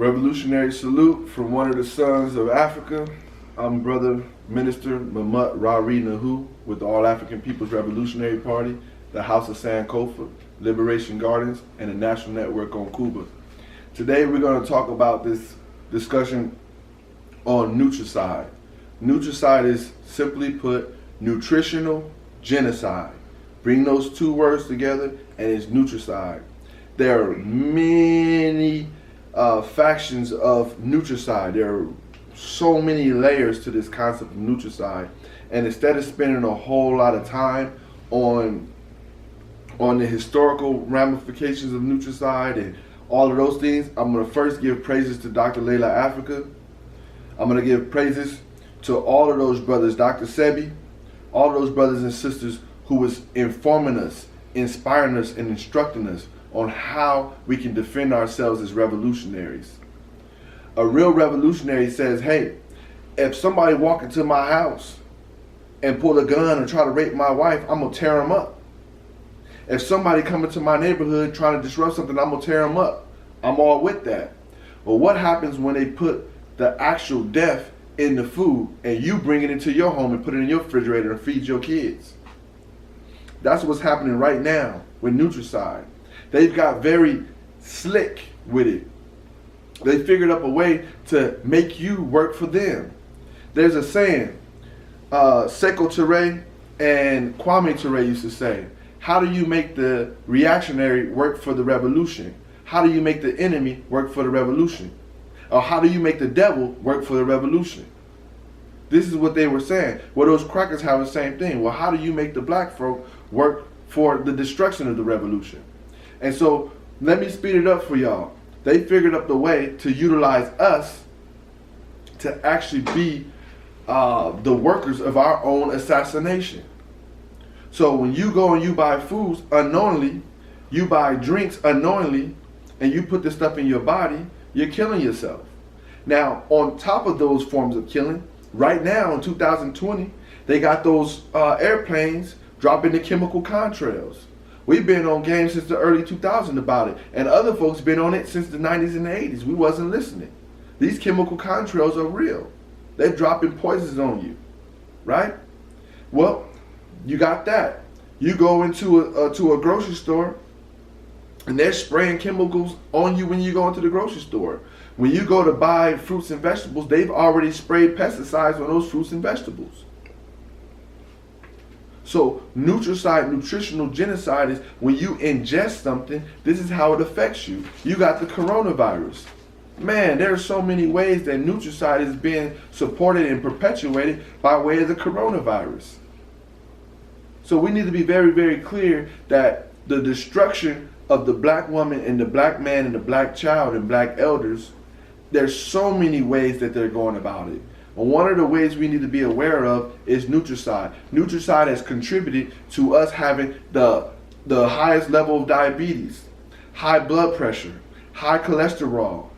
Revolutionary salute from one of the sons of Africa. I'm Brother Minister Mimut Nuhu with the All African People's Revolutionary Party, the House of Sankofa, Liberation Gardens, and the National Network on Cuba. Today we're going to talk about this discussion on Nutricide. Nutricide is, simply put, nutritional genocide. Bring those two words together and it's Nutricide. There are many factions of Nutricide. There are so many layers to this concept of Nutricide, and instead of spending a whole lot of time on the historical ramifications of Nutricide and all of those things, I'm going to first give praises to Dr. Layla Africa. I'm going to give praises to all of those brothers, Dr. Sebi, all of those brothers and sisters who was informing us, inspiring us, and instructing us on how we can defend ourselves as revolutionaries. A real revolutionary says, hey, if somebody walk into my house and pull a gun and try to rape my wife, I'm going to tear them up. If somebody come into my neighborhood trying to disrupt something, I'm going to tear them up. I'm all with that. But what happens when they put the actual death in the food and you bring it into your home and put it in your refrigerator and feed your kids? That's what's happening right now with Nutricide. They've got very slick with it. They figured up a way to make you work for them. There's a saying, Sekou Touré and Kwame Touré used to say, how do you make the reactionary work for the revolution? How do you make the enemy work for the revolution? Or how do you make the devil work for the revolution? This is what they were saying. Well, those crackers have the same thing. Well, how do you make the black folk work for the destruction of the revolution? And so let me speed it up for y'all. They figured up the way to utilize us to actually be the workers of our own assassination. So when you go and you buy foods unknowingly, you buy drinks unknowingly, and you put this stuff in your body, you're killing yourself. Now, on top of those forms of killing, right now in 2020, they got those airplanes dropping the chemical contrails. We've been on game since the early 2000s about it, and other folks been on it since the 90s and the 80s. We wasn't listening. These chemical contrails are real. They're dropping poisons on you, right? Well, you got that. You go into a grocery store, and they're spraying chemicals on you when you go into the grocery store. When you go to buy fruits and vegetables, they've already sprayed pesticides on those fruits and vegetables. So Nutricide, nutritional genocide, is when you ingest something, this is how it affects you. You got the coronavirus. Man, there are so many ways that Nutricide is being supported and perpetuated by way of the coronavirus. So we need to be very, very clear that the destruction of the black woman and the black man and the black child and black elders, there's so many ways that they're going about it. And one of the ways we need to be aware of is Nutricide. Nutricide has contributed to us having the highest level of diabetes, high blood pressure, high cholesterol,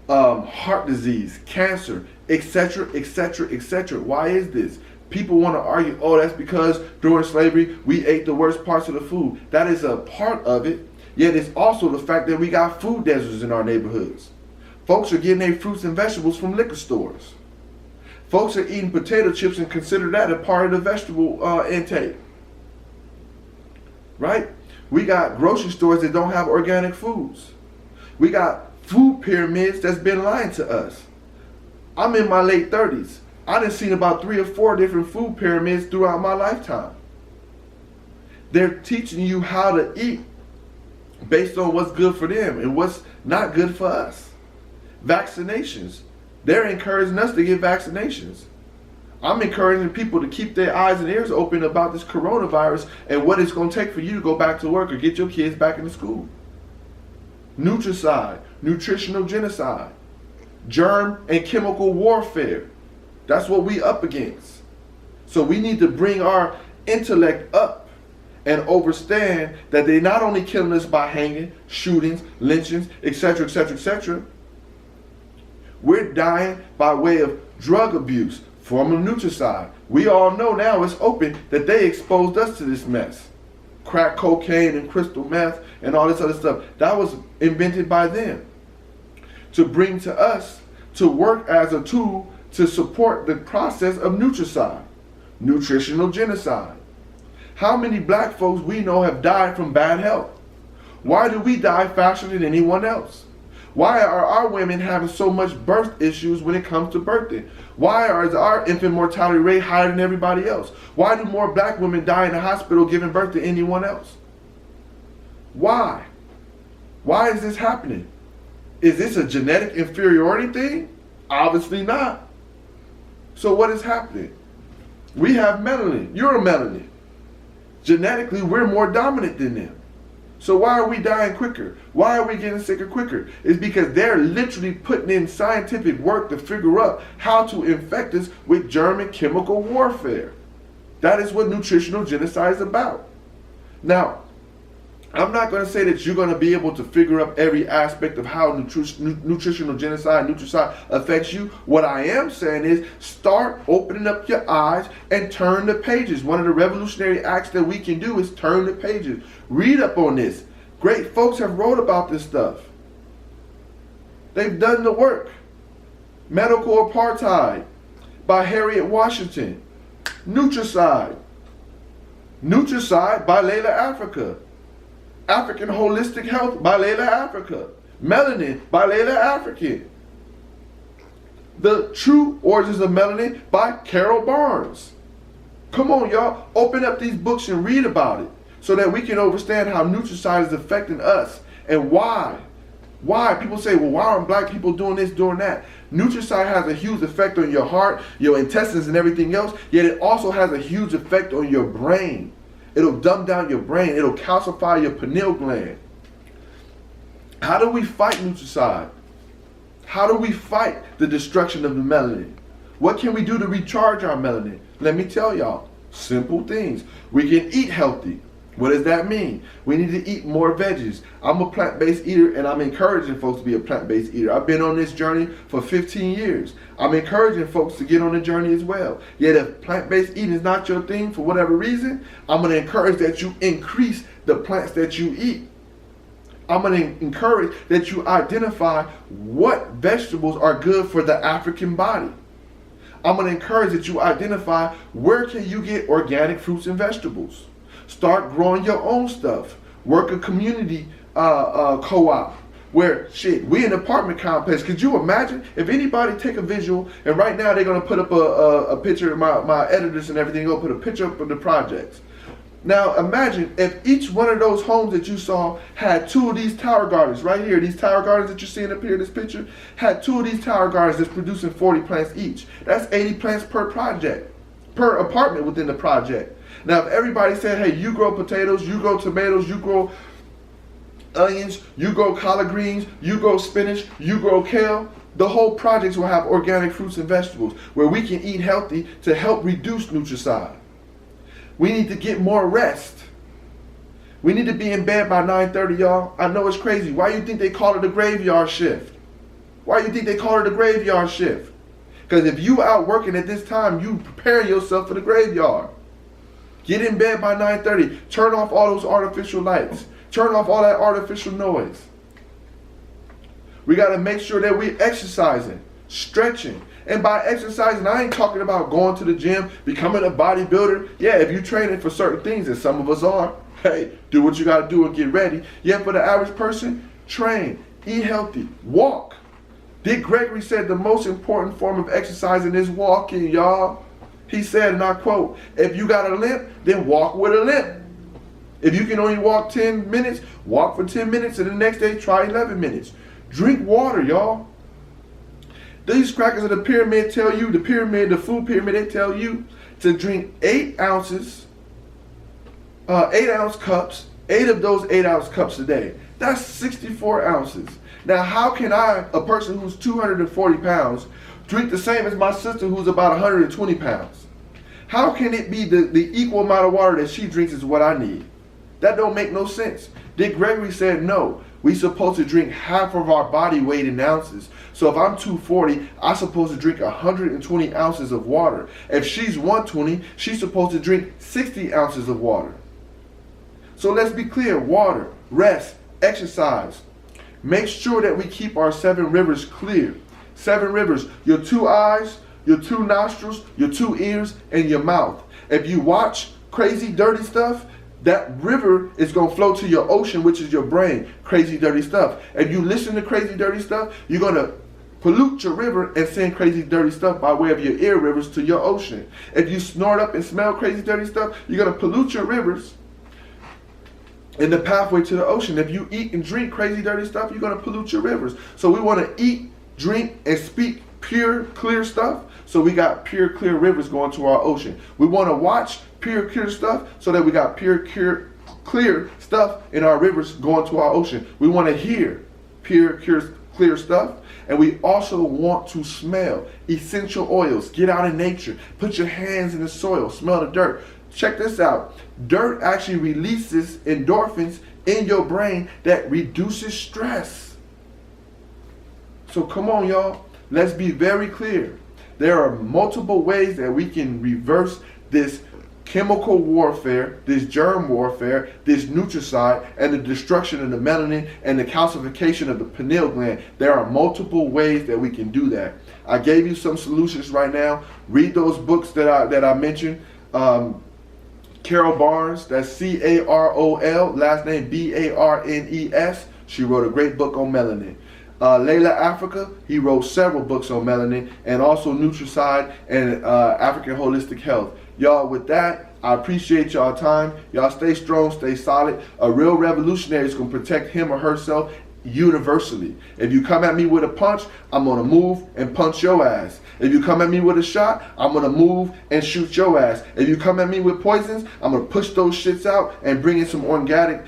heart disease, cancer, etc., etc., etc. Why is this? People want to argue, oh, that's because during slavery we ate the worst parts of the food. That is a part of it. Yet it's also the fact that we got food deserts in our neighborhoods. Folks are getting their fruits and vegetables from liquor stores. Folks are eating potato chips and consider that a part of the vegetable intake. Right? We got grocery stores that don't have organic foods. We got food pyramids that's been lying to us. I'm in my late 30s. I done seen about 3 or 4 different food pyramids throughout my lifetime. They're teaching you how to eat based on what's good for them and what's not good for us. Vaccinations. They're encouraging us to get vaccinations. I'm encouraging people to keep their eyes and ears open about this coronavirus and what it's going to take for you to go back to work or get your kids back into school. Nutricide, nutritional genocide, germ and chemical warfare. That's what we up against. So we need to bring our intellect up and understand that they're not only killing us by hanging, shootings, lynchings, etc., etc., etc. We're dying by way of drug abuse, form of Nutricide. We all know now it's open that they exposed us to this mess. Crack cocaine and crystal meth and all this other stuff. That was invented by them. to bring to us to work as a tool to support the process of nutricide, nutritional genocide. How many black folks we know have died from bad health? Why do we die faster than anyone else? Why are our women having so much birth issues when it comes to birthing? Why is our infant mortality rate higher than everybody else? Why do more black women die in the hospital giving birth than anyone else? Why? Why is this happening? Is this a genetic inferiority thing? Obviously not. So what is happening? We have melanin. You're a melanin. Genetically, we're more dominant than them. So why are we dying quicker? Why are we getting sicker quicker? It's because they're literally putting in scientific work to figure out how to infect us with germ and chemical warfare. That is what nutritional genocide is about. Now, I'm not going to say that you're going to be able to figure out every aspect of how nutritional genocide, nutricide affects you. What I am saying is start opening up your eyes and turn the pages. One of the revolutionary acts that we can do is turn the pages. Read up on this. Great folks have wrote about this stuff. They've done the work. Medical Apartheid by Harriet Washington. Nutricide. Nutricide by Layla Afrika. African Holistic Health by Layla Afrika. Melanin by Layla African. The True Origins of Melanin by Carol Barnes. Come on, y'all. Open up these books and read about it so that we can understand how nutricide is affecting us and why. Why? People say, well, why aren't black people doing this, doing that? Nutricide has a huge effect on your heart, your intestines, and everything else, yet it also has a huge effect on your brain. It'll dumb down your brain. It'll calcify your pineal gland. How do we fight nutricide? How do we fight the destruction of the melanin? What can we do to recharge our melanin? Let me tell y'all. Simple things. We can eat healthy. What does that mean? We need to eat more veggies. I'm a plant-based eater, and I'm encouraging folks to be a plant-based eater. I've been on this journey for 15 years. I'm encouraging folks to get on the journey as well. Yet if plant-based eating is not your thing for whatever reason, I'm going to encourage that you increase the plants that you eat. I'm going to encourage that you identify what vegetables are good for the African body. I'm going to encourage that you identify where can you get organic fruits and vegetables. Start growing your own stuff. Work a community co-op where, we in an apartment complex. Could you imagine if anybody take a visual, and right now they're going to put up a picture, my editors and everything, go put a picture up of the projects. Now imagine if each one of those homes that you saw had 2 of these tower gardens right here. These tower gardens that you're seeing up here in this picture had 2 of these tower gardens that's producing 40 plants each. That's 80 plants per project, per apartment within the project. Now, if everybody said, hey, you grow potatoes, you grow tomatoes, you grow onions, you grow collard greens, you grow spinach, you grow kale, the whole projects will have organic fruits and vegetables where we can eat healthy to help reduce nutricide. We need to get more rest. We need to be in bed by 9:30, y'all. I know it's crazy. Why do you think they call it a graveyard shift? Why do you think they call it a graveyard shift? Because if you out working at this time, you prepare yourself for the graveyard. Get in bed by 9:30. Turn off all those artificial lights. Turn off all that artificial noise. We got to make sure that we're exercising, stretching. And by exercising, I ain't talking about going to the gym, becoming a bodybuilder. Yeah, if you're training for certain things, and some of us are, hey, do what you got to do and get ready. Yeah, for the average person, train, eat healthy, walk. Dick Gregory said the most important form of exercising is walking, y'all. He said, and I quote, if you got a limp, then walk with a limp. If you can only walk 10 minutes, walk for 10 minutes, and the next day try 11 minutes. Drink water, y'all. These crackers of the pyramid tell you, the food pyramid, they tell you to drink 8 ounces, 8-ounce cups, 8 of those 8-ounce cups a day. That's 64 ounces. Now, how can I, a person who's 240 pounds, drink the same as my sister who's about 120 pounds? How can it be the equal amount of water that she drinks is what I need? That don't make no sense. Dick Gregory said no. We're supposed to drink half of our body weight in ounces. So if I'm 240, I'm supposed to drink 120 ounces of water. If she's 120, she's supposed to drink 60 ounces of water. So let's be clear, water, rest, exercise, Make sure that we keep our 7 rivers clear. 7 rivers, your 2 eyes, your 2 nostrils, your 2 ears, and your mouth. If you watch crazy, dirty stuff, that river is going to flow to your ocean, which is your brain. Crazy, dirty stuff. If you listen to crazy, dirty stuff, you're going to pollute your river and send crazy, dirty stuff by way of your ear rivers to your ocean. If you snort up and smell crazy, dirty stuff, you're going to pollute your rivers in the pathway to the ocean. If you eat and drink crazy, dirty stuff, you're going to pollute your rivers. So we want to eat, drink, and speak pure, clear stuff. So we got pure, clear rivers going to our ocean. We want to watch pure, clear stuff so that we got pure, clear stuff in our rivers going to our ocean. We want to hear pure, clear stuff. And we also want to smell essential oils. Get out in nature. Put your hands in the soil. Smell the dirt. Check this out. Dirt actually releases endorphins in your brain that reduces stress. So come on, y'all. Let's be very clear. There are multiple ways that we can reverse this chemical warfare, this germ warfare, this nutricide, and the destruction of the melanin and the calcification of the pineal gland. There are multiple ways that we can do that. I gave you some solutions right now. Read those books that I mentioned. Carol Barnes, that's C-A-R-O-L, last name B-A-R-N-E-S. She wrote a great book on melanin. Layla Africa, he wrote several books on melanin, and also Nutricide and African Holistic Health. Y'all, with that, I appreciate y'all time. Y'all stay strong, stay solid. A real revolutionary is going to protect him or herself universally. If you come at me with a punch, I'm going to move and punch your ass. If you come at me with a shot, I'm going to move and shoot your ass. If you come at me with poisons, I'm going to push those shits out and bring in some organic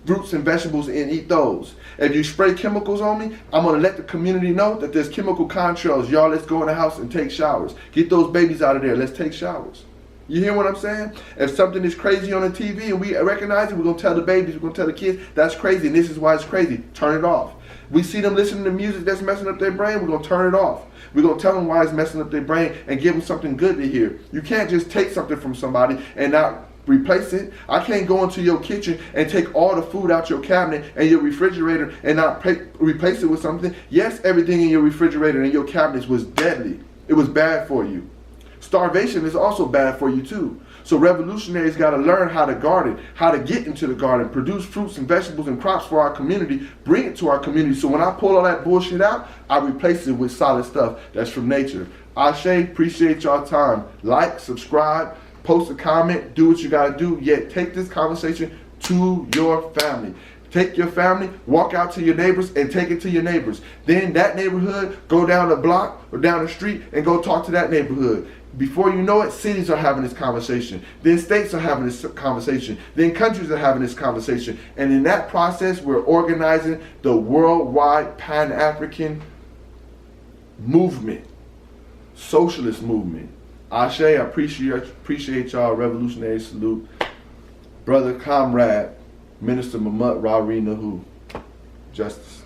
fruits and vegetables and eat those. If you spray chemicals on me, I'm going to let the community know that there's chemical contrails. Y'all, let's go in the house and take showers. Get those babies out of there. Let's take showers. You hear what I'm saying? If something is crazy on the TV and we recognize it, we're going to tell the babies, we're going to tell the kids, that's crazy and this is why it's crazy. Turn it off. We see them listening to music that's messing up their brain, we're going to turn it off. We're going to tell them why it's messing up their brain and give them something good to hear. You can't just take something from somebody and not replace it. I can't go into your kitchen and take all the food out your cabinet and your refrigerator and not replace it with something. Yes, everything in your refrigerator and your cabinets was deadly. It was bad for you. Starvation is also bad for you too. So revolutionaries got to learn how to garden, how to get into the garden, produce fruits and vegetables and crops for our community, bring it to our community. So when I pull all that bullshit out, I replace it with solid stuff that's from nature. Ashe, appreciate y'all time. Like, subscribe, post a comment, do what you got to do. Yet take this conversation to your family. Take your family, walk out to your neighbors and take it to your neighbors. Then that neighborhood, go down the block or down the street and go talk to that neighborhood. Before you know it, cities are having this conversation. Then states are having this conversation. Then countries are having this conversation. And in that process, we're organizing the worldwide Pan-African movement, socialist movement. Ashe, I appreciate y'all. Revolutionary salute. Brother, comrade, Minister Mimut, nutritional. Justice.